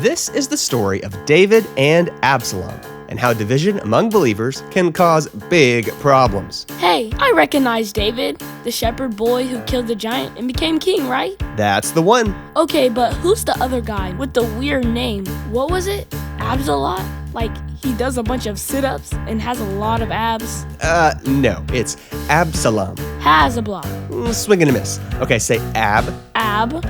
This is the story of David and Absalom, and how division among believers can cause big problems. Hey, I recognize David, the shepherd boy who killed the giant and became king, right? That's the one. Okay, but who's the other guy with the weird name? What was it? Absalom? Like, he does a bunch of sit-ups and has a lot of abs? No, it's Absalom. Has a block. Swing and a miss. Okay, say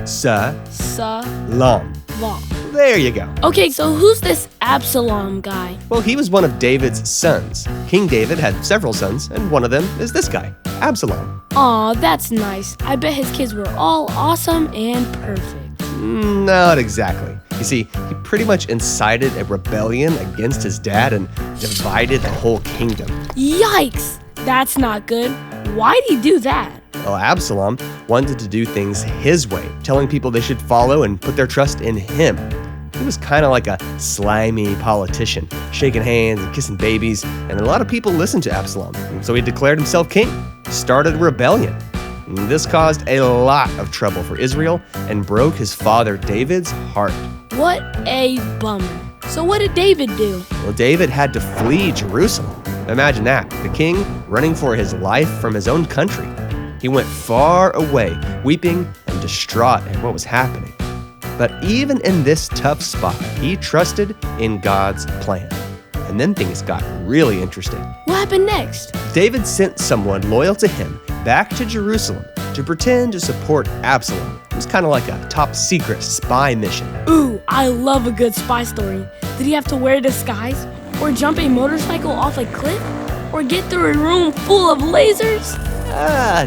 Sa, Lom. Law. There you go. Okay, so who's this Absalom guy? Well, he was one of David's sons. King David had several sons, and one of them is this guy, Absalom. Aw, that's nice. I bet his kids were all awesome and perfect. Not exactly. You see, he pretty much incited a rebellion against his dad and divided the whole kingdom. Yikes! That's not good. Why'd he do that? Well, Absalom wanted to do things his way, telling people they should follow and put their trust in him. He was kind of like a slimy politician, shaking hands and kissing babies, and a lot of people listened to Absalom, and so he declared himself king, started a rebellion. And this caused a lot of trouble for Israel and broke his father David's heart. What a bummer. So what did David do? Well, David had to flee Jerusalem. Imagine that, the king running for his life from his own country. He went far away, weeping and distraught at what was happening. But even in this tough spot, he trusted in God's plan. And then things got really interesting. What happened next? David sent someone loyal to him back to Jerusalem to pretend to support Absalom. It was kind of like a top secret spy mission. Ooh, I love a good spy story. Did he have to wear a disguise? Or jump a motorcycle off a cliff? Or get through a room full of lasers?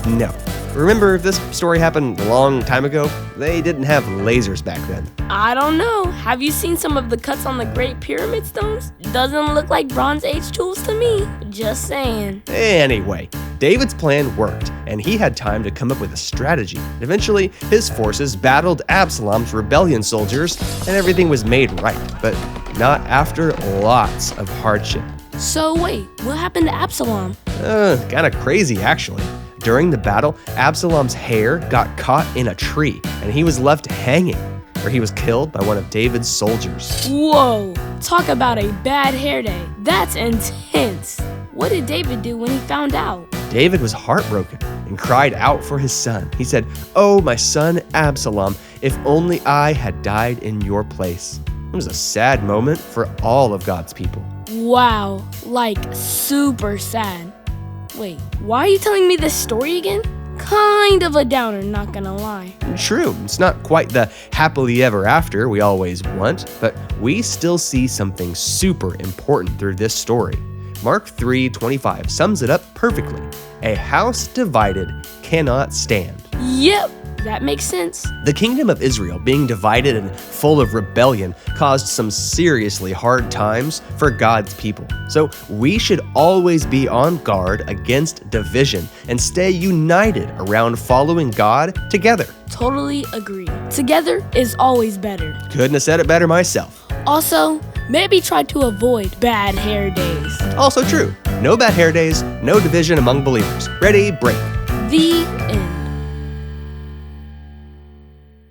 No. Remember, this story happened a long time ago? They didn't have lasers back then. I don't know. Have you seen some of the cuts on the Great Pyramid stones? Doesn't look like Bronze Age tools to me. Just saying. Anyway, David's plan worked, and he had time to come up with a strategy. Eventually, his forces battled Absalom's rebellion soldiers, and everything was made right, but not after lots of hardship. So wait, what happened to Absalom? Kind of crazy, actually. During the battle, Absalom's hair got caught in a tree, and he was left hanging, where he was killed by one of David's soldiers. Whoa, talk about a bad hair day. That's intense. What did David do when he found out? David was heartbroken and cried out for his son. He said, "Oh, my son Absalom, if only I had died in your place." It was a sad moment for all of God's people. Wow, like super sad. Wait, why are you telling me this story again? Kind of a downer, not gonna lie. True, it's not quite the happily ever after we always want, but we still see something super important through this story. Mark 3:25 sums it up perfectly. A house divided cannot stand. Yep, that makes sense. The kingdom of Israel, being divided and full of rebellion, caused some seriously hard times for God's people. So we should always be on guard against division and stay united around following God together. Totally agree. Together is always better. Couldn't have said it better myself. Also, maybe try to avoid bad hair days. Also true. No bad hair days, no division among believers. Ready, break. The